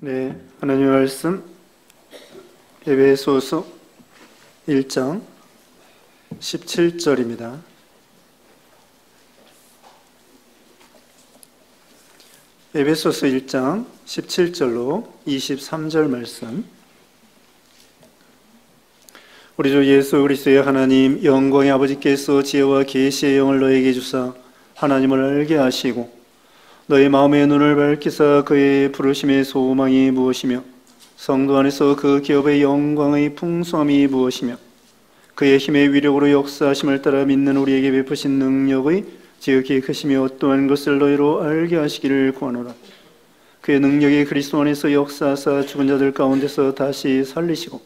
네, 하나님의 말씀 에베소서 1장 17절입니다. 에베소서 1장 17절로 23절 말씀. 우리 주 예수 그리스도의 하나님 영광의 아버지께서 지혜와 계시의 영을 너에게 주사 하나님을 알게 하시고 너의 마음의 눈을 밝히사 그의 부르심의 소망이 무엇이며 성도 안에서 그 기업의 영광의 풍성함이 무엇이며 그의 힘의 위력으로 역사하심을 따라 믿는 우리에게 베푸신 능력의 지극히 크심이 어떠한 것을 너희로 알게 하시기를 구하노라. 그의 능력이 그리스도 안에서 역사하사 죽은 자들 가운데서 다시 살리시고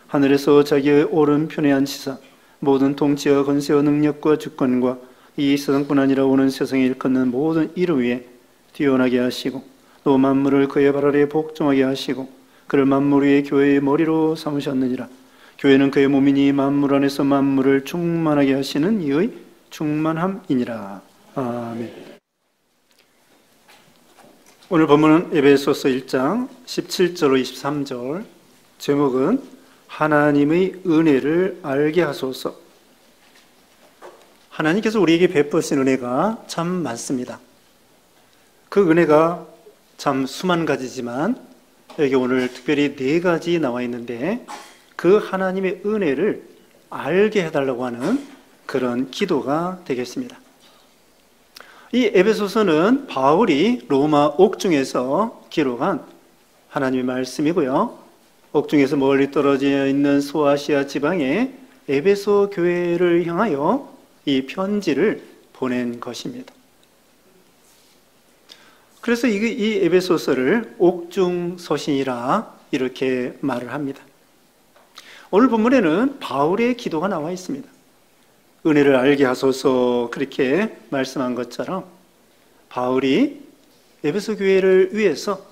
하늘에서 자기의 오른편에 앉히사 모든 통치와 권세와 능력과 주권과 이 세상뿐 아니라 오는 세상에 일컫는 모든 이름 위에 뛰어나게 하시고 또 만물을 그의 발 아래 복종하게 하시고 그를 만물 위의 교회의 머리로 삼으셨느니라. 교회는 그의 몸이니 만물 안에서 만물을 충만하게 하시는 이의 충만함이니라. 아멘. 오늘 본문은 에베소서 1장 17절로 23절. 제목은 하나님의 은혜를 알게 하소서. 하나님께서 우리에게 베푸신 은혜가 참 많습니다. 그 은혜가 참 수만 가지지만 여기 오늘 특별히 4가지 나와 있는데 그 하나님의 은혜를 알게 해달라고 하는 그런 기도가 되겠습니다. 이 에베소서는 바울이 로마 옥중에서 기록한 하나님의 말씀이고요. 옥중에서 멀리 떨어져 있는 소아시아 지방의 에베소 교회를 향하여 이 편지를 보낸 것입니다. 그래서 이 에베소서를 옥중서신이라 이렇게 말을 합니다. 오늘 본문에는 바울의 기도가 나와 있습니다. 은혜를 알게 하소서 그렇게 말씀한 것처럼 바울이 에베소 교회를 위해서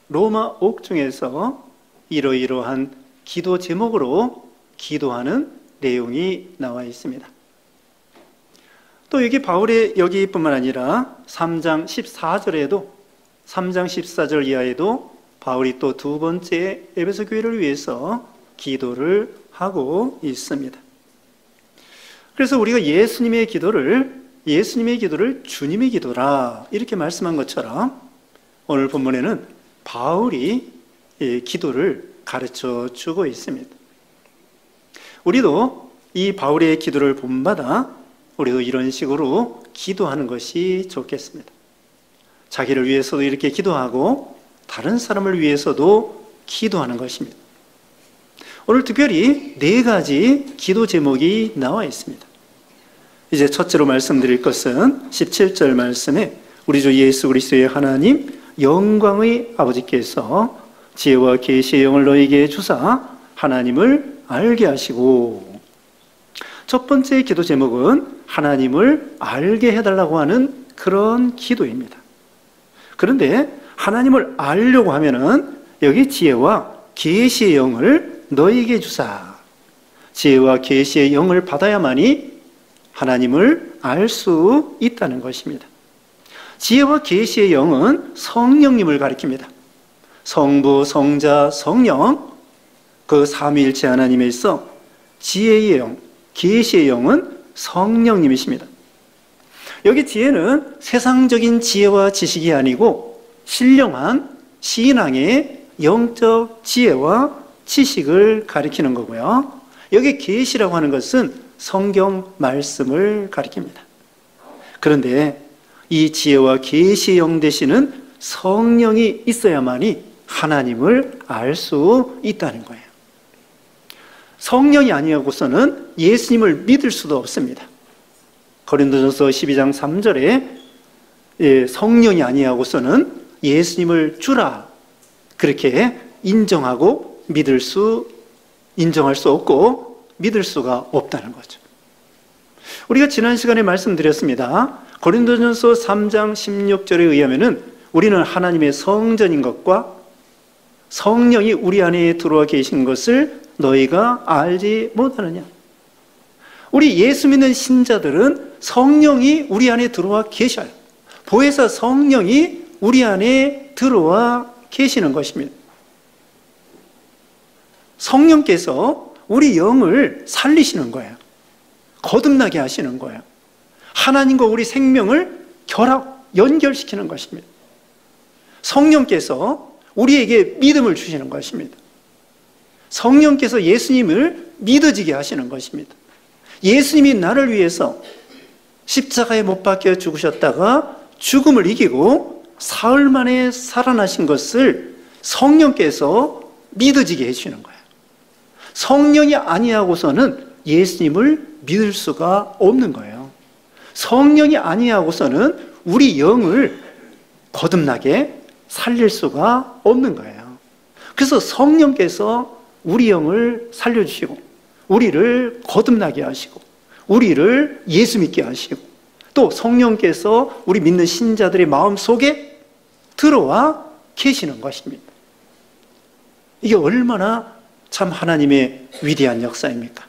로마 옥중에서 이러이러한 기도 제목으로 기도하는 내용이 나와 있습니다. 또 여기 바울의 여기뿐만 아니라 3장 14절 이하에도 바울이 또 2번째 에베소 교회를 위해서 기도를 하고 있습니다. 그래서 우리가 예수님의 기도를 주님의 기도라 이렇게 말씀한 것처럼 오늘 본문에는 바울이 기도를 가르쳐 주고 있습니다. 우리도 이 바울의 기도를 본받아 우리도 이런 식으로 기도하는 것이 좋겠습니다. 자기를 위해서도 이렇게 기도하고 다른 사람을 위해서도 기도하는 것입니다. 오늘 특별히 4가지 기도 제목이 나와 있습니다. 이제 첫째로 말씀드릴 것은 17절 말씀에 우리 주 예수 그리스도의 하나님 영광의 아버지께서 지혜와 계시의 영을 너희에게 주사 하나님을 알게 하시고, 첫 번째 기도 제목은 하나님을 알게 해달라고 하는 그런 기도입니다. 그런데 하나님을 알려고 하면은 여기 지혜와 계시의 영을 너희에게 주사, 지혜와 계시의 영을 받아야만이 하나님을 알 수 있다는 것입니다. 지혜와 계시의 영은 성령님을 가리킵니다. 성부, 성자, 성령, 그 삼위일체 하나님에 있어 지혜의 영, 계시의 영은 성령님이십니다. 여기 지혜는 세상적인 지혜와 지식이 아니고 신령한 신앙의 영적 지혜와 지식을 가리키는 거고요. 여기 계시라고 하는 것은 성경 말씀을 가리킵니다. 그런데 이 지혜와 계시의 영 되시는 성령이 있어야만이 하나님을 알 수 있다는 거예요. 성령이 아니하고서는 예수님을 믿을 수도 없습니다. 고린도전서 12장 3절에 성령이 아니하고서는 예수님을 주라 그렇게 인정할 수 없고 믿을 수가 없다는 거죠. 우리가 지난 시간에 말씀드렸습니다. 고린도전서 3장 16절에 의하면은 우리는 하나님의 성전인 것과 성령이 우리 안에 들어와 계신 것을 너희가 알지 못하느냐. 우리 예수 믿는 신자들은 성령이 우리 안에 들어와 계셔요. 보혜사 성령이 우리 안에 들어와 계시는 것입니다. 성령께서 우리 영을 살리시는 거예요. 거듭나게 하시는 거예요. 하나님과 우리 생명을 연결시키는 것입니다. 성령께서 우리에게 믿음을 주시는 것입니다. 성령께서 예수님을 믿어지게 하시는 것입니다. 예수님이 나를 위해서 십자가에 못 박혀 죽으셨다가 죽음을 이기고 사흘 만에 살아나신 것을 성령께서 믿어지게 해주시는 거예요. 성령이 아니하고서는 예수님을 믿을 수가 없는 거예요. 성령이 아니하고서는 우리 영을 거듭나게 살릴 수가 없는 거예요. 그래서 성령께서 우리 영을 살려주시고 우리를 거듭나게 하시고 우리를 예수 믿게 하시고 또 성령께서 우리 믿는 신자들의 마음속에 들어와 계시는 것입니다. 이게 얼마나 참 하나님의 위대한 역사입니까?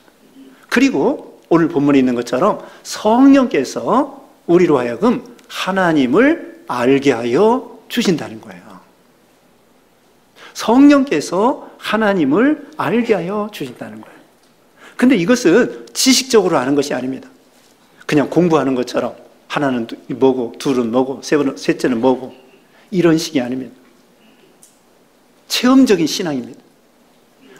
그리고 오늘 본문에 있는 것처럼 성령께서 우리로 하여금 하나님을 알게 하여 주신다는 거예요. 성령께서 하나님을 알게 하여 주신다는 거예요. 근데 이것은 지식적으로 아는 것이 아닙니다. 그냥 공부하는 것처럼 하나는 뭐고 둘은 뭐고 셋째는 뭐고 이런 식이 아닙니다. 체험적인 신앙입니다.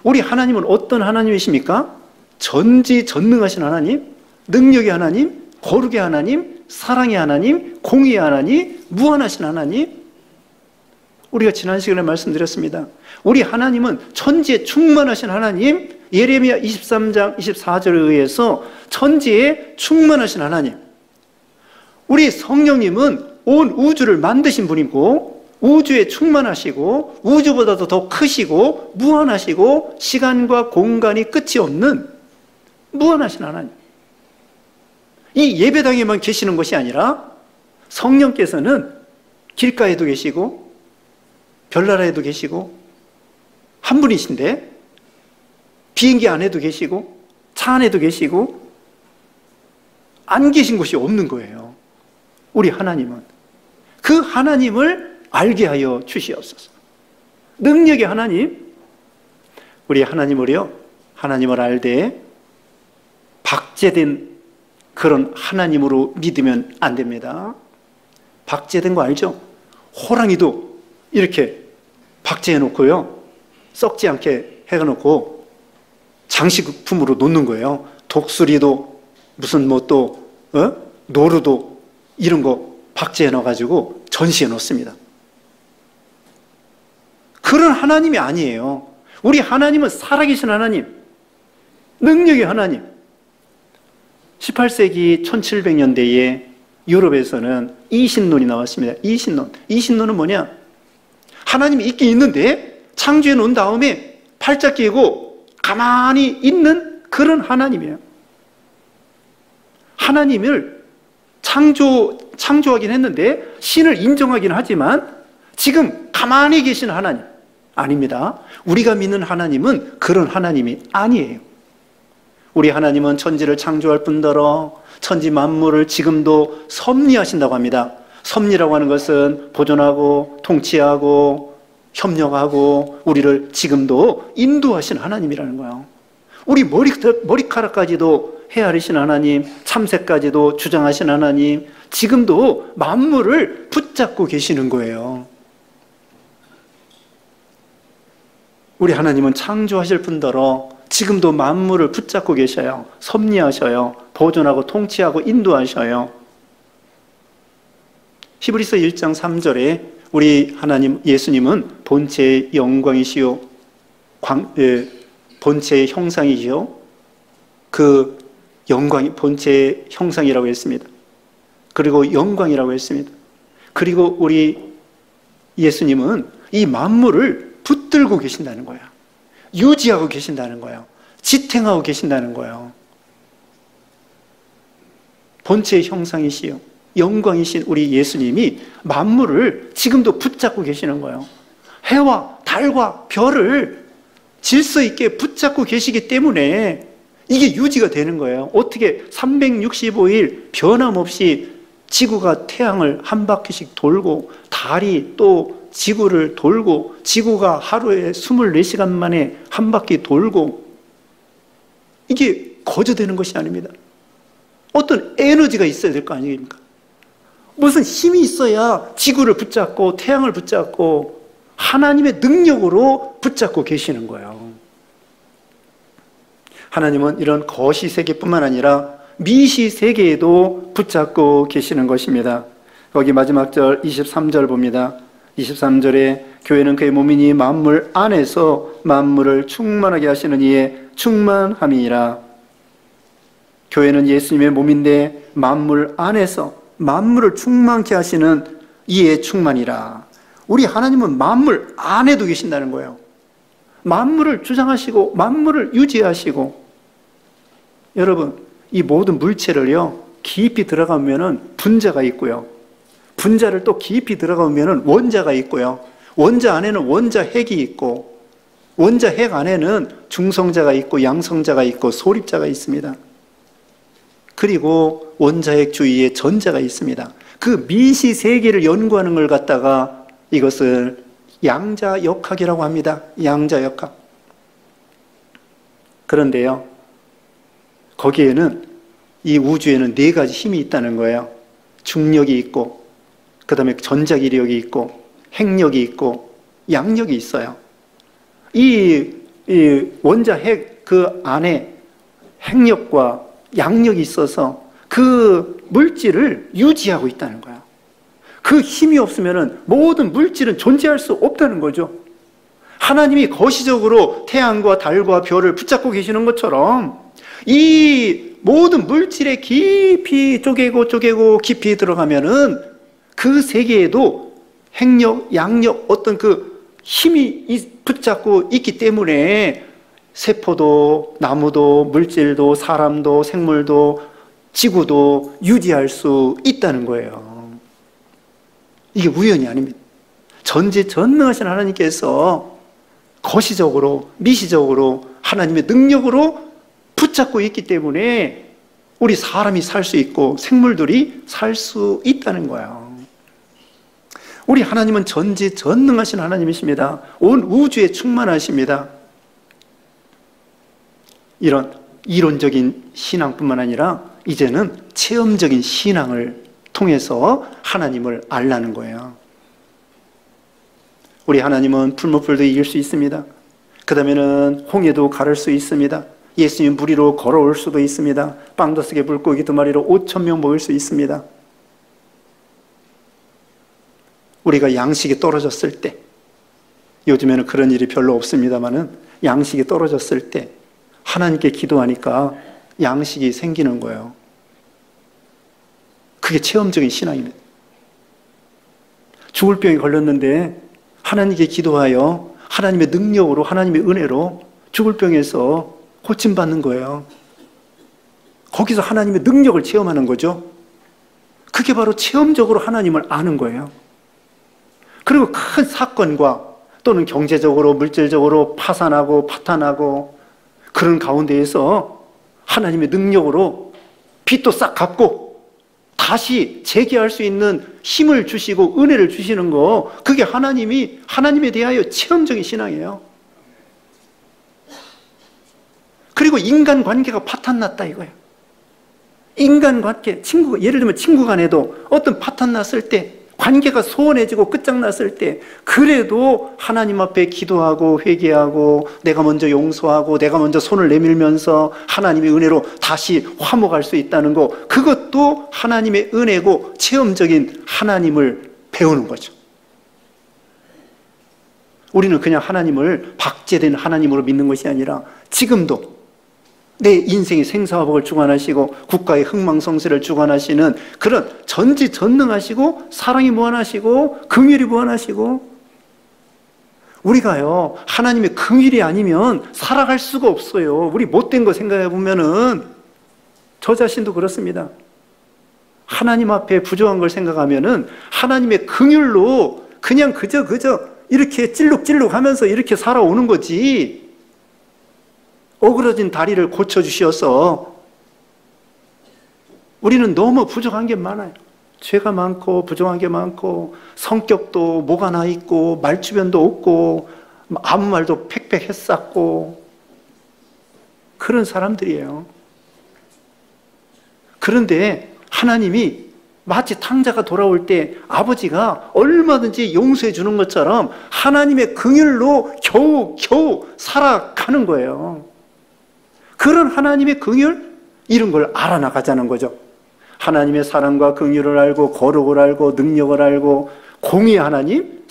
우리 하나님은 어떤 하나님이십니까? 전지전능하신 하나님, 능력의 하나님, 거룩의 하나님, 사랑의 하나님, 공의의 하나님, 무한하신 하나님. 우리가 지난 시간에 말씀드렸습니다. 우리 하나님은 천지에 충만하신 하나님, 예레미야 23장 24절에 의해서 천지에 충만하신 하나님. 우리 성령님은 온 우주를 만드신 분이고 우주에 충만하시고 우주보다도 더 크시고 무한하시고 시간과 공간이 끝이 없는 무한하신 하나님. 이 예배당에만 계시는 것이 아니라 성령께서는 길가에도 계시고 별나라에도 계시고 한 분이신데 비행기 안에도 계시고 차 안에도 계시고 안 계신 곳이 없는 거예요. 우리 하나님은. 그 하나님을 알게 하여 주시옵소서. 능력의 하나님, 우리 하나님을 알되 박제된 그런 하나님으로 믿으면 안 됩니다. 박제된 거 알죠? 호랑이도 이렇게 박제해 놓고요, 썩지 않게 해놓고 장식품으로 놓는 거예요. 독수리도 무슨 노루도 이런 거 박제해 놔가지고 전시해 놓습니다. 그런 하나님이 아니에요. 우리 하나님은 살아계신 하나님, 능력의 하나님. 18세기 1700년대에 유럽에서는 이신론이 나왔습니다. 이신론은 뭐냐? 하나님이 있긴 있는데 창조해 놓은 다음에 팔짝 끼고 가만히 있는 그런 하나님이에요. 하나님을 창조하긴 했는데 신을 인정하긴 하지만 지금 가만히 계신 하나님 아닙니다. 우리가 믿는 하나님은 그런 하나님이 아니에요. 우리 하나님은 천지를 창조할 뿐더러 천지 만물을 지금도 섭리하신다고 합니다. 섭리라고 하는 것은 보존하고 통치하고 협력하고 우리를 지금도 인도하신 하나님이라는 거예요. 우리 머리카락까지도 헤아리신 하나님, 참새까지도 주장하신 하나님, 지금도 만물을 붙잡고 계시는 거예요. 우리 하나님은 창조하실 뿐더러 지금도 만물을 붙잡고 계셔요. 섭리하셔요. 보존하고 통치하고 인도하셔요. 히브리서 1장 3절에 우리 하나님 예수님은 본체의 영광이시요 본체의 형상이시요 그 영광이 본체의 형상이라고 했습니다. 그리고 영광이라고 했습니다. 그리고 우리 예수님은 이 만물을 붙들고 계신다는 거예요. 유지하고 계신다는 거예요. 지탱하고 계신다는 거예요. 본체의 형상이시요 영광이신 우리 예수님이 만물을 지금도 붙잡고 계시는 거예요. 해와 달과 별을 질서 있게 붙잡고 계시기 때문에 이게 유지가 되는 거예요. 어떻게 365일 변함없이 지구가 태양을 한 바퀴씩 돌고 달이 또 지구를 돌고, 지구가 하루에 24시간 만에 한 바퀴 돌고, 이게 거저되는 것이 아닙니다. 어떤 에너지가 있어야 될 거 아닙니까? 무슨 힘이 있어야 지구를 붙잡고 태양을 붙잡고 하나님의 능력으로 붙잡고 계시는 거예요. 하나님은 이런 거시 세계뿐만 아니라 미시 세계에도 붙잡고 계시는 것입니다. 거기 마지막 절 23절 봅니다. 23절에 교회는 그의 몸이니 만물 안에서 만물을 충만하게 하시는 이의 충만함이니라. 교회는 예수님의 몸인데 만물 안에서 만물을 충만케 하시는 이의 충만이라. 우리 하나님은 만물 안에도 계신다는 거예요. 만물을 주장하시고 만물을 유지하시고. 여러분, 이 모든 물체를요 깊이 들어가면은 분자가 있고요, 분자를 또 깊이 들어가면은 원자가 있고요, 원자 안에는 원자 핵이 있고, 원자 핵 안에는 중성자가 있고 양성자가 있고 소립자가 있습니다. 그리고 원자핵 주위에 전자가 있습니다. 그 미시 세계를 연구하는 걸 갖다가 이것을 양자역학이라고 합니다. 양자역학. 그런데요, 거기에는, 이 우주에는 4가지 힘이 있다는 거예요. 중력이 있고, 그 다음에 전자기력이 있고, 핵력이 있고, 양력이 있어요. 이 원자핵 그 안에 핵력과 양력이 있어서 그 물질을 유지하고 있다는 거예요. 그 힘이 없으면 모든 물질은 존재할 수 없다는 거죠. 하나님이 거시적으로 태양과 달과 별을 붙잡고 계시는 것처럼 이 모든 물질에 깊이 쪼개고 깊이 들어가면은 그 세계에도 핵력, 양력, 어떤 그 힘이 붙잡고 있기 때문에 세포도, 나무도, 물질도, 사람도, 생물도, 지구도 유지할 수 있다는 거예요. 이게 우연이 아닙니다. 전지전능하신 하나님께서 거시적으로, 미시적으로 하나님의 능력으로 붙잡고 있기 때문에 우리 사람이 살 수 있고 생물들이 살 수 있다는 거예요. 우리 하나님은 전지전능하신 하나님이십니다. 온 우주에 충만하십니다. 이런 이론적인 신앙뿐만 아니라 이제는 체험적인 신앙을 통해서 하나님을 알라는 거예요. 우리 하나님은 풀무불도 이길 수 있습니다. 그 다음에는 홍해도 가를 수 있습니다. 예수님 물 위로 걸어올 수도 있습니다. 빵 5개 물고기 2마리로 5,000명 먹일 수 있습니다. 우리가 양식이 떨어졌을 때, 요즘에는 그런 일이 별로 없습니다만은 양식이 떨어졌을 때 하나님께 기도하니까 양식이 생기는 거예요. 그게 체험적인 신앙입니다. 죽을 병이 걸렸는데 하나님께 기도하여 하나님의 능력으로, 하나님의 은혜로 죽을 병에서 고침받는 거예요. 거기서 하나님의 능력을 체험하는 거죠. 그게 바로 체험적으로 하나님을 아는 거예요. 그리고 큰 사건과 또는 경제적으로, 물질적으로 파산하고 파탄하고 그런 가운데에서 하나님의 능력으로 빚도 싹 갚고 다시 재개할 수 있는 힘을 주시고 은혜를 주시는 거, 그게 하나님에 대하여 체험적인 신앙이에요. 그리고 인간관계가 파탄났다 이거예요. 인간관계, 예를 들면 친구 간에도 어떤 파탄났을 때, 관계가 소원해지고 끝장났을 때, 그래도 하나님 앞에 기도하고 회개하고 내가 먼저 용서하고 내가 먼저 손을 내밀면서 하나님의 은혜로 다시 화목할 수 있다는 거, 그것도 하나님의 은혜고 체험적인 하나님을 배우는 거죠. 우리는 그냥 하나님을 박제된 하나님으로 믿는 것이 아니라 지금도 내 인생의 생사화복을 주관하시고 국가의 흥망성쇠를 주관하시는 그런 전지전능하시고 사랑이 무한하시고 긍휼이 무한하시고, 우리가요 하나님의 긍휼이 아니면 살아갈 수가 없어요. 우리 못된 거 생각해 보면은, 저 자신도 그렇습니다. 하나님 앞에 부족한 걸 생각하면은 하나님의 긍휼로 그냥 그저 이렇게 찔룩찔룩 하면서 이렇게 살아오는 거지, 어그러진 다리를 고쳐주셔서 우리는 너무 부족한 게 많아요. 죄가 많고 부정한 게 많고 성격도 뭐가 나 있고 말주변도 없고 아무 말도 팩팩 했었고 그런 사람들이에요. 그런데 하나님이 마치 탕자가 돌아올 때 아버지가 얼마든지 용서해 주는 것처럼 하나님의 긍휼로 겨우 살아가는 거예요. 그런 하나님의 긍휼, 이런 걸 알아나가자는 거죠. 하나님의 사랑과 긍휼을 알고 거룩을 알고 능력을 알고 공의의 하나님,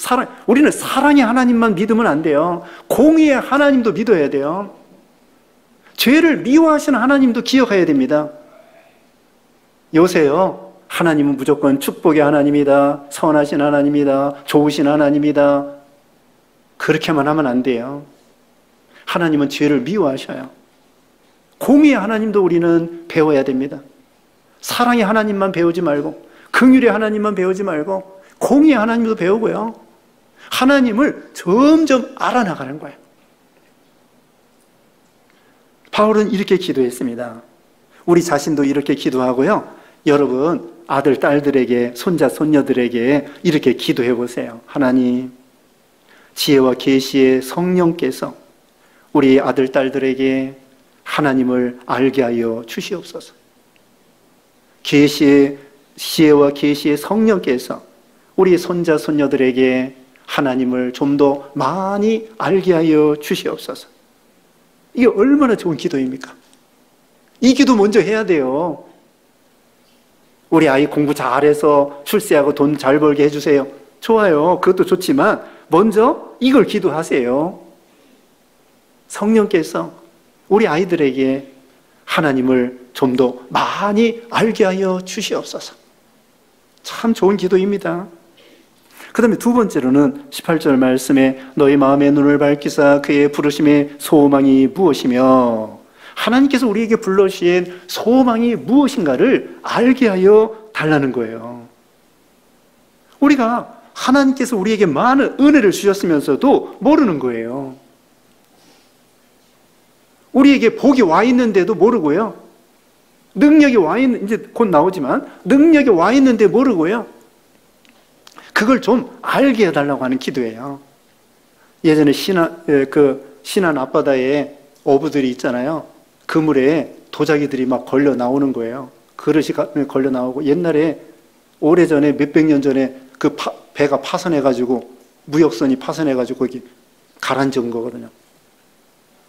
우리는 사랑의 하나님만 믿으면 안 돼요. 공의의 하나님도 믿어야 돼요. 죄를 미워하시는 하나님도 기억해야 됩니다. 요새요, 하나님은 무조건 축복의 하나님이다, 선하신 하나님이다, 좋으신 하나님이다, 그렇게만 하면 안 돼요. 하나님은 죄를 미워하셔요. 공의의 하나님도 우리는 배워야 됩니다. 사랑의 하나님만 배우지 말고 긍휼의 하나님만 배우지 말고 공의의 하나님도 배우고요. 하나님을 점점 알아나가는 거예요. 바울은 이렇게 기도했습니다. 우리 자신도 이렇게 기도하고요. 여러분 아들, 딸들에게, 손자, 손녀들에게 이렇게 기도해 보세요. 하나님, 지혜와 계시의 성령께서 우리 아들, 딸들에게 하나님을 알게 하여 주시옵소서. 지혜와 계시의 성령께서 우리 손자, 손녀들에게 하나님을 좀 더 많이 알게 하여 주시옵소서. 이게 얼마나 좋은 기도입니까? 이 기도 먼저 해야 돼요. 우리 아이 공부 잘해서 출세하고 돈 잘 벌게 해주세요. 좋아요. 그것도 좋지만 먼저 이걸 기도하세요. 성령께서 우리 아이들에게 하나님을 좀 더 많이 알게 하여 주시옵소서. 참 좋은 기도입니다. 그 다음에 두 번째로는 18절 말씀에 너희 마음의 눈을 밝히사 그의 부르심의 소망이 무엇이며, 하나님께서 우리에게 불러주신 소망이 무엇인가를 알게 하여 달라는 거예요. 우리가 하나님께서 우리에게 많은 은혜를 주셨으면서도 모르는 거예요. 우리에게 복이 와 있는데도 모르고요. 능력이 와 있는, 이제 곧 나오지만 능력이 와 있는데 모르고요. 그걸 좀 알게 해달라고 하는 기도예요. 예전에 신안 앞바다에 어부들이 있잖아요. 그물에 도자기들이 막 걸려 나오는 거예요. 그릇이 걸려 나오고, 옛날에 오래전에 몇백 년 전에 그 배가 파손해가지고, 무역선이 파손해가지고 거기 가라앉은 거거든요.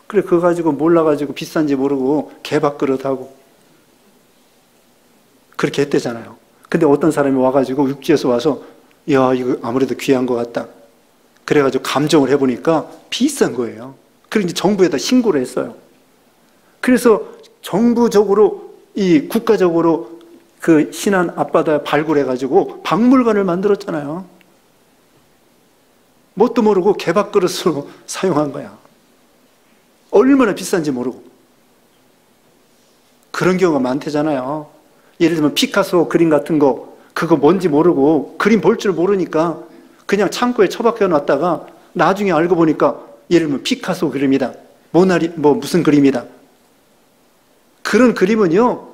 그래, 그거 가지고 몰라가지고 비싼지 모르고 개밥그릇하고 그렇게 했대잖아요. 근데 어떤 사람이 와가지고 육지에서 와서, 야, 이거 아무래도 귀한 것 같다. 그래가지고 감정을 해보니까 비싼 거예요. 그래서 이제 정부에다 신고를 했어요. 그래서 정부적으로, 국가적으로 그 신안 앞바다에 발굴해가지고 박물관을 만들었잖아요. 뭣도 모르고 개밥그릇으로 사용한 거야. 얼마나 비싼지 모르고. 그런 경우가 많대잖아요. 예를 들면 피카소 그림 같은 거, 그거 뭔지 모르고 그림 볼 줄 모르니까 그냥 창고에 처박혀 놨다가 나중에 알고 보니까, 예를 들면 피카소 그림이다, 무슨 그림이다. 그런 그림은요,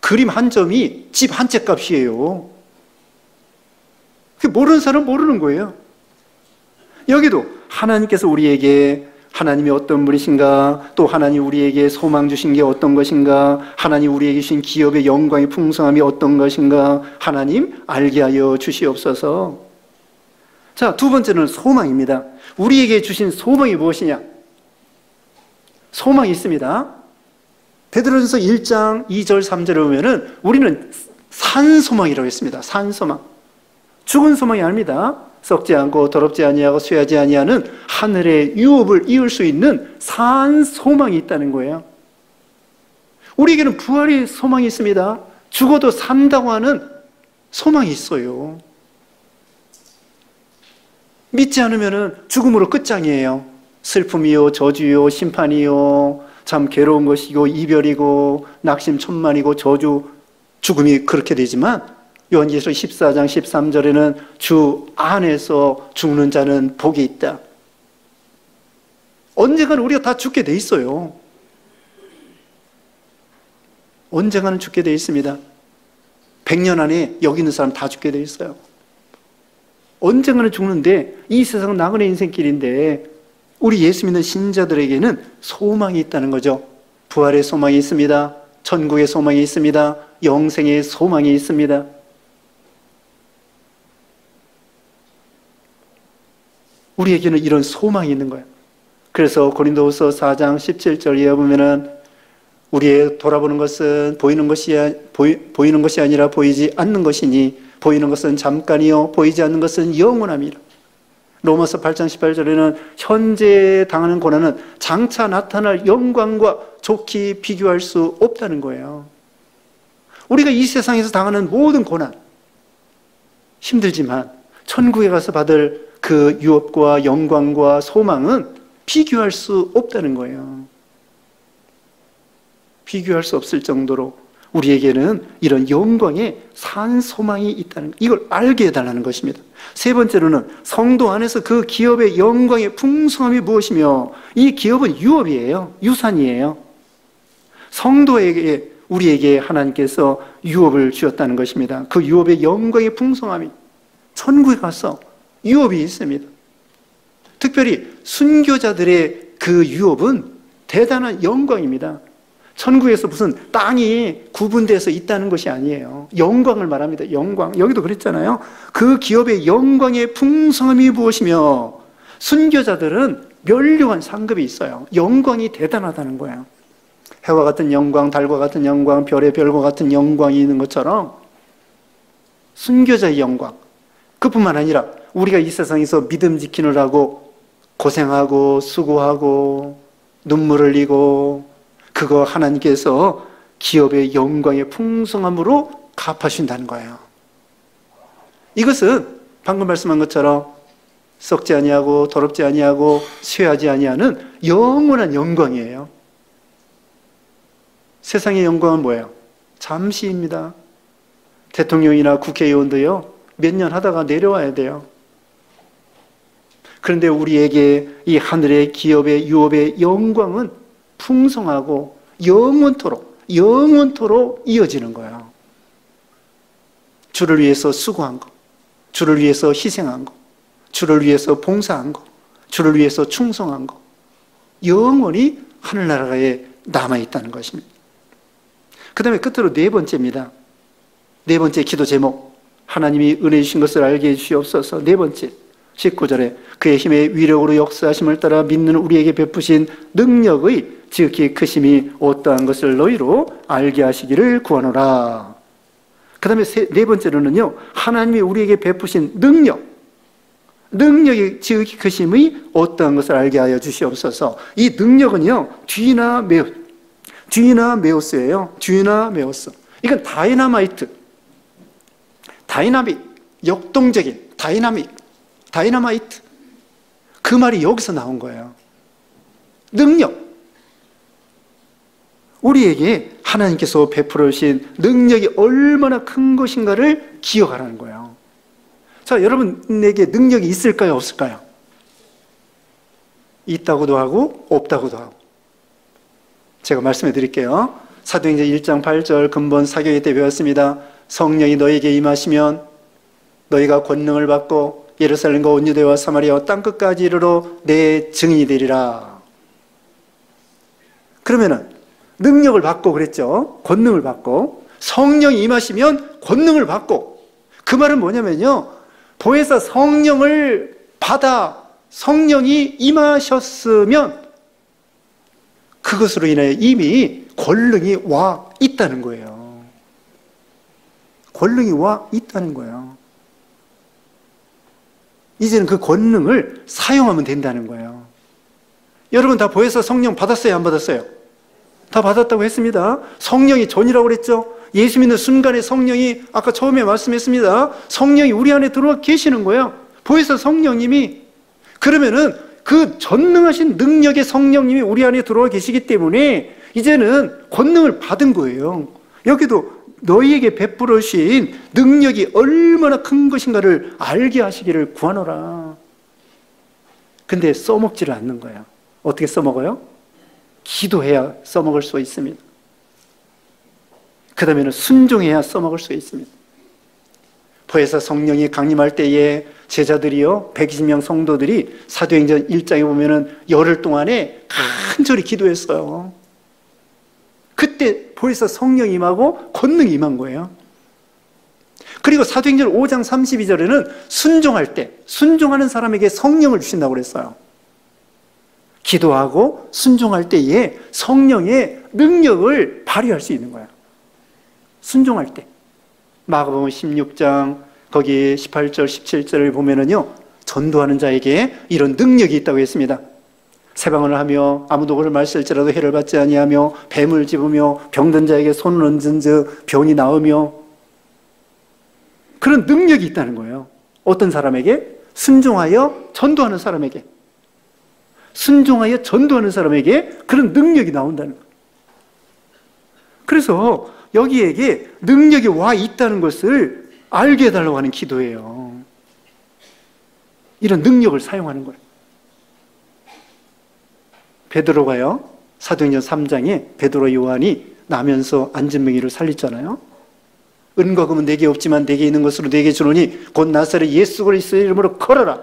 그림 한 점이 집 한 채 값이에요. 모르는 사람은 모르는 거예요. 여기도 하나님께서 우리에게 하나님이 어떤 분이신가, 또 하나님 우리에게 소망 주신 게 어떤 것인가, 하나님 우리에게 주신 기업의 영광의 풍성함이 어떤 것인가, 하나님 알게 하여 주시옵소서. 자, 두 번째는 소망입니다. 우리에게 주신 소망이 무엇이냐? 소망이 있습니다. 베드로전서 1장 2절 3절에 보면은 우리는 산소망이라고 했습니다. 산소망. 죽은 소망이 아닙니다. 썩지 않고 더럽지 아니하고 쇠하지 아니하는 하늘의 유업을 이을 수 있는 산소망이 있다는 거예요. 우리에게는 부활의 소망이 있습니다. 죽어도 산다고 하는 소망이 있어요. 믿지 않으면 죽음으로 끝장이에요. 슬픔이요, 저주요, 심판이요, 참 괴로운 것이고 이별이고 낙심천만이고 저주, 죽음이 그렇게 되지만 요한계시록 14장 13절에는 주 안에서 죽는 자는 복이 있다. 언젠가는 우리가 다 죽게 돼 있어요. 언젠가는 죽게 돼 있습니다. 100년 안에 여기 있는 사람 다 죽게 돼 있어요. 언젠가는 죽는데 이 세상은 나그네 인생길인데 우리 예수 믿는 신자들에게는 소망이 있다는 거죠. 부활의 소망이 있습니다. 천국의 소망이 있습니다. 영생의 소망이 있습니다. 우리에게는 이런 소망이 있는 거예요. 그래서 고린도후서 4장 17절에 보면은 우리의 돌아보는 것은 보이는 것이 아니라 보이지 않는 것이니 보이는 것은 잠깐이요 보이지 않는 것은 영원함이라. 로마서 8장 18절에는 현재 당하는 고난은 장차 나타날 영광과 좋게 비교할 수 없다는 거예요. 우리가 이 세상에서 당하는 모든 고난 힘들지만 천국에 가서 받을 그 유업과 영광과 소망은 비교할 수 없다는 거예요. 비교할 수 없을 정도로 우리에게는 이런 영광의 산 소망이 있다는 이걸 알게 해달라는 것입니다. 세 번째로는 성도 안에서 그 기업의 영광의 풍성함이 무엇이며 이 기업은 유업이에요. 유산이에요. 성도에게 우리에게 하나님께서 유업을 주었다는 것입니다. 그 유업의 영광의 풍성함이 천국에 가서 유업이 있습니다. 특별히 순교자들의 그 유업은 대단한 영광입니다. 천국에서 무슨 땅이 구분돼서 있다는 것이 아니에요. 영광을 말합니다. 영광. 여기도 그랬잖아요. 그 기업의 영광의 풍성함이 무엇이며 순교자들은 멸류관 상급이 있어요. 영광이 대단하다는 거예요. 해와 같은 영광, 달과 같은 영광, 별의 별과 같은 영광이 있는 것처럼 순교자의 영광. 그뿐만 아니라 우리가 이 세상에서 믿음 지키느라고 고생하고 수고하고 눈물 흘리고 그거 하나님께서 기업의 영광의 풍성함으로 갚아주신다는 거예요. 이것은 방금 말씀한 것처럼 썩지 아니하고 더럽지 아니하고 쇠하지 아니하는 영원한 영광이에요. 세상의 영광은 뭐예요? 잠시입니다. 대통령이나 국회의원도요, 몇 년 하다가 내려와야 돼요. 그런데 우리에게 이 하늘의 기업의 유업의 영광은 풍성하고 영원토록 이어지는 거예요. 주를 위해서 수고한 것, 주를 위해서 희생한 것, 주를 위해서 봉사한 것, 주를 위해서 충성한 것, 영원히 하늘나라에 남아있다는 것입니다. 그 다음에 끝으로 네 번째입니다. 네 번째 기도 제목, 하나님이 은혜 주신 것을 알게 해주시옵소서. 네 번째 19절에 그의 힘의 위력으로 역사하심을 따라 믿는 우리에게 베푸신 능력의 지극히 크심이 어떠한 것을 너희로 알게 하시기를 구하노라. 그 다음에 네 번째로는요, 하나님이 우리에게 베푸신 능력의 지극히 크심이 어떠한 것을 알게 하여 주시옵소서. 이 능력은요, 뒤나메오스예요. 뒤나메오스. 이건 다이나마이트, 다이나믹, 역동적인 다이나마이트. 그 말이 여기서 나온 거예요. 능력. 우리에게 하나님께서 베풀어 주신 능력이 얼마나 큰 것인가를 기억하라는 거예요. 자, 여러분에게 능력이 있을까요? 없을까요? 있다고도 하고 없다고도 하고. 제가 말씀해 드릴게요. 사도행전 1장 8절 근본 사교회 때 배웠습니다. 성령이 너에게 임하시면 너희가 권능을 받고 예루살렘과 온 유대와 사마리아와 땅끝까지 이르러 내 증인이 되리라. 그러면은 능력을 받고 그랬죠. 권능을 받고 성령이 임하시면 권능을 받고, 그 말은 뭐냐면요, 보혜사 성령을 받아 성령이 임하셨으면 그것으로 인하여 이미 권능이 와 있다는 거예요. 권능이 와 있다는 거예요. 이제는 그 권능을 사용하면 된다는 거예요. 여러분 다 보혜사 성령 받았어요? 안 받았어요? 다 받았다고 했습니다. 성령이 전이라고 그랬죠. 예수 믿는 순간에 성령이, 아까 처음에 말씀했습니다, 성령이 우리 안에 들어와 계시는 거예요. 보혜사 성령님이. 그러면은 그 전능하신 능력의 성령님이 우리 안에 들어와 계시기 때문에 이제는 권능을 받은 거예요. 여기도 너희에게 베풀어 주신 능력이 얼마나 큰 것인가를 알게 하시기를 구하노라. 근데 써먹지를 않는 거예요. 어떻게 써먹어요? 기도해야 써먹을 수 있습니다. 그 다음에는 순종해야 써먹을 수 있습니다. 보혜사 성령이 강림할 때에 제자들이요, 120명 성도들이 사도행전 1장에 보면은 열흘 동안에 간절히 기도했어요. 그때 보혜사 성령이 임하고 권능이 임한 거예요. 그리고 사도행전 5장 32절에는 순종할 때, 순종하는 사람에게 성령을 주신다고 그랬어요. 기도하고 순종할 때에 성령의 능력을 발휘할 수 있는 거예요. 순종할 때. 마가복음 16장 거기 18절 17절을 보면은요, 전도하는 자에게 이런 능력이 있다고 했습니다. 세방을 하며 아무도 그를 말쓸지라도 해를 받지 아니하며 뱀을 집으며 병든 자에게 손을 얹은즉 병이 나으며, 그런 능력이 있다는 거예요. 어떤 사람에게? 순종하여 전도하는 사람에게. 순종하여 전도하는 사람에게 그런 능력이 나온다는 거예요. 그래서 여기에게 능력이 와 있다는 것을 알게 해달라고 하는 기도예요. 이런 능력을 사용하는 거예요. 베드로가요, 사도행전 3장에 베드로 요한이 나면서 안진뱅이를 살렸잖아요. 은과 금은 내게 없지만 내게 있는 것으로 내게 주노니 곧 나사렛 예수 그리스도의 이름으로 걸어라.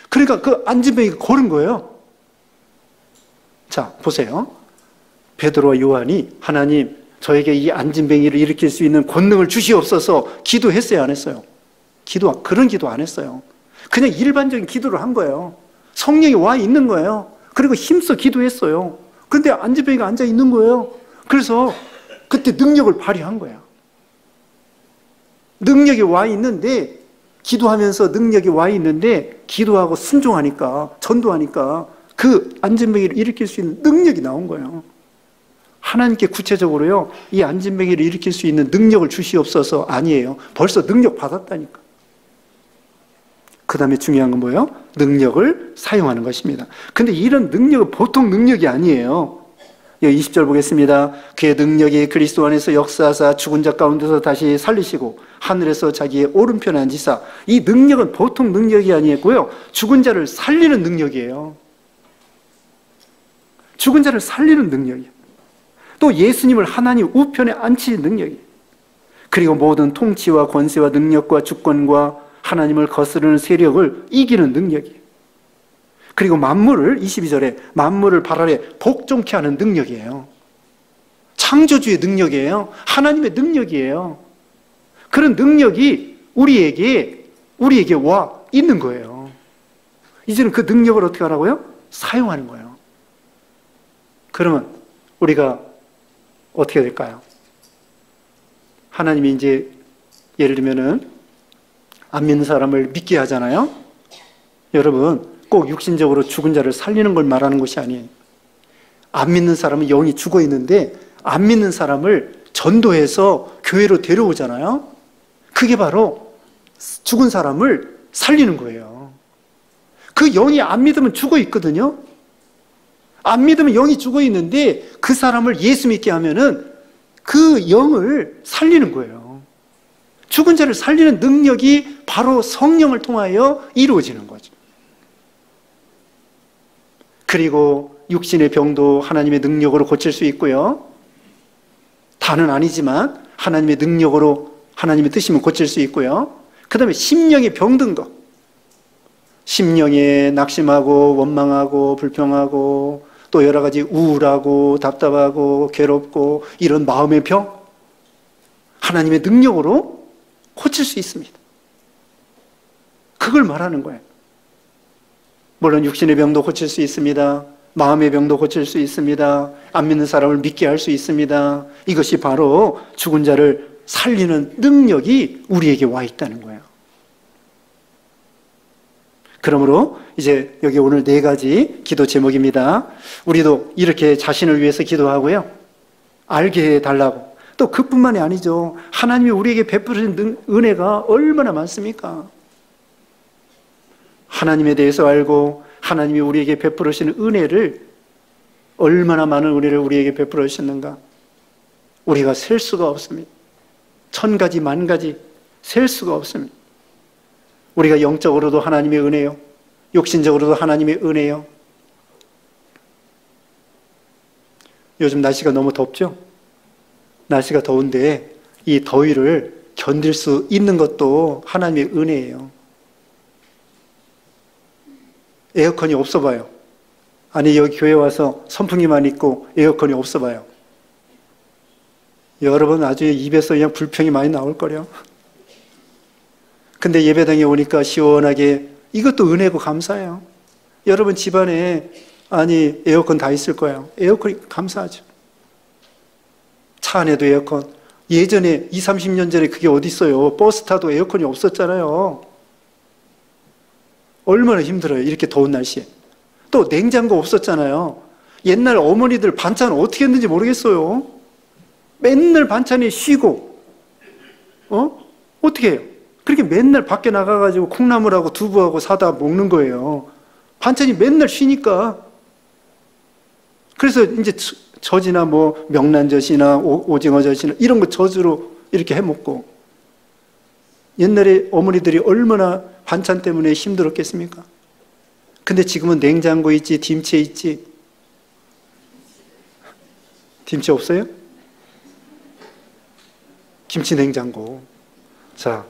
그러니까 그 안진뱅이가 걸은 거예요. 자, 보세요. 베드로와 요한이 하나님, 저에게 이 안진뱅이를 일으킬 수 있는 권능을 주시옵소서 기도했어요, 안 했어요? 그런 기도 안 했어요. 그냥 일반적인 기도를 한 거예요. 성령이 와 있는 거예요. 그리고 힘써 기도했어요. 근데 안진뱅이가 앉아 있는 거예요. 그래서 그때 능력을 발휘한 거예요. 능력이 와 있는데, 기도하면서 능력이 와 있는데 기도하고 순종하니까, 전도하니까 그 안진뱅이를 일으킬 수 있는 능력이 나온 거예요. 하나님께 구체적으로요, 이 안진뱅이를 일으킬 수 있는 능력을 주시옵소서 아니에요. 벌써 능력 받았다니까. 그 다음에 중요한 건 뭐예요? 능력을 사용하는 것입니다. 근데 이런 능력은 보통 능력이 아니에요. 20절 보겠습니다. 그의 능력이 그리스도 안에서 역사하사 죽은 자 가운데서 다시 살리시고 하늘에서 자기의 오른편에 앉으사. 이 능력은 보통 능력이 아니었고요, 죽은 자를 살리는 능력이에요. 죽은 자를 살리는 능력이에요. 또 예수님을 하나님 우편에 앉히는 능력이에요. 그리고 모든 통치와 권세와 능력과 주권과 하나님을 거스르는 세력을 이기는 능력이에요. 그리고 만물을, 22절에 만물을 발 아래 복종케 하는 능력이에요. 창조주의 능력이에요. 하나님의 능력이에요. 그런 능력이 우리에게 와 있는 거예요. 이제는 그 능력을 어떻게 하라고요? 사용하는 거예요. 그러면 우리가 어떻게 될까요? 하나님이 이제 예를 들면은 안 믿는 사람을 믿게 하잖아요. 여러분, 꼭 육신적으로 죽은 자를 살리는 걸 말하는 것이 아니에요. 안 믿는 사람은 영이 죽어 있는데 안 믿는 사람을 전도해서 교회로 데려오잖아요. 그게 바로 죽은 사람을 살리는 거예요. 그 영이 안 믿으면 죽어 있거든요. 안 믿으면 영이 죽어 있는데 그 사람을 예수 믿게 하면은 그 영을 살리는 거예요. 죽은 자를 살리는 능력이 바로 성령을 통하여 이루어지는 거죠. 그리고 육신의 병도 하나님의 능력으로 고칠 수 있고요. 다는 아니지만 하나님의 능력으로, 하나님의 뜻이면 고칠 수 있고요. 그 다음에 심령의 병든도, 심령에 낙심하고 원망하고 불평하고 또 여러 가지 우울하고 답답하고 괴롭고 이런 마음의 병, 하나님의 능력으로 고칠 수 있습니다. 그걸 말하는 거예요. 물론 육신의 병도 고칠 수 있습니다. 마음의 병도 고칠 수 있습니다. 안 믿는 사람을 믿게 할 수 있습니다. 이것이 바로 죽은 자를 살리는 능력이 우리에게 와 있다는 거예요. 그러므로 이제 여기 오늘 4가지 기도 제목입니다. 우리도 이렇게 자신을 위해서 기도하고요, 알게 해달라고. 또 그뿐만이 아니죠. 하나님이 우리에게 베푸신 은혜가 얼마나 많습니까? 하나님에 대해서 알고 하나님이 우리에게 베풀으시는 은혜를, 얼마나 많은 은혜를 우리에게 베풀어 주셨는가, 우리가 셀 수가 없습니다. 1000가지 만가지 셀 수가 없습니다. 우리가 영적으로도 하나님의 은혜요, 육신적으로도 하나님의 은혜요. 요즘 날씨가 너무 덥죠? 날씨가 더운데 이 더위를 견딜 수 있는 것도 하나님의 은혜예요. 에어컨이 없어 봐요. 아니, 여기 교회 와서 선풍기만 있고 에어컨이 없어 봐요. 여러분 아주 입에서 그냥 불평이 많이 나올 거래요. 근데 예배당에 오니까 시원하게, 이것도 은혜고 감사해요. 여러분 집안에 아니 에어컨 다 있을 거예요. 에어컨이 감사하죠. 차 안에도 에어컨. 예전에 20, 30년 전에 그게 어디 있어요. 버스 타도 에어컨이 없었잖아요. 얼마나 힘들어요. 이렇게 더운 날씨에. 또 냉장고 없었잖아요. 옛날 어머니들 반찬 어떻게 했는지 모르겠어요. 맨날 반찬이 쉬고 어떻게 해요? 그렇게 맨날 밖에 나가가지고 콩나물하고 두부하고 사다 먹는 거예요. 반찬이 맨날 쉬니까. 그래서 이제 젖이나 뭐 명란젓이나 오징어젓이나 이런 거 젖으로 이렇게 해 먹고. 옛날에 어머니들이 얼마나 반찬 때문에 힘들었겠습니까? 근데 지금은 냉장고 있지, 김치 있지. 김치 없어요? 김치 냉장고. 자,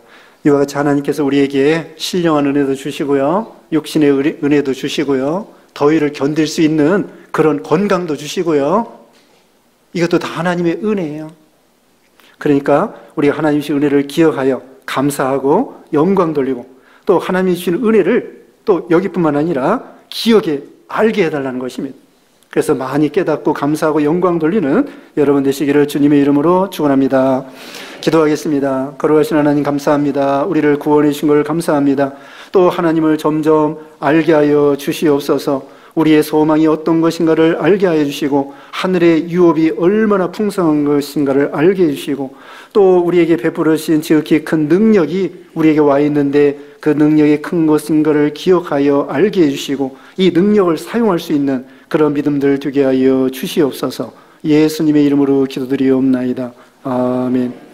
이와 같이 하나님께서 우리에게 신령한 은혜도 주시고요, 육신의 은혜도 주시고요, 더위를 견딜 수 있는 그런 건강도 주시고요. 이것도 다 하나님의 은혜예요. 그러니까 우리가 하나님 주신 은혜를 기억하여 감사하고 영광 돌리고, 또 하나님이 주시는 은혜를 또 여기뿐만 아니라 기억에 알게 해달라는 것입니다. 그래서 많이 깨닫고 감사하고 영광 돌리는 여러분 되시기를 주님의 이름으로 축원합니다. 기도하겠습니다. 거룩하신 하나님 감사합니다. 우리를 구원해 주신 걸 감사합니다. 또 하나님을 점점 알게 하여 주시옵소서. 우리의 소망이 어떤 것인가를 알게 하여 주시고, 하늘의 유업이 얼마나 풍성한 것인가를 알게 해주시고, 또 우리에게 베풀으신 지극히 큰 능력이 우리에게 와 있는데 그 능력이 큰 것인가를 기억하여 알게 해주시고, 이 능력을 사용할 수 있는 그런 믿음들 되게 하여 주시옵소서. 예수님의 이름으로 기도드리옵나이다. 아멘.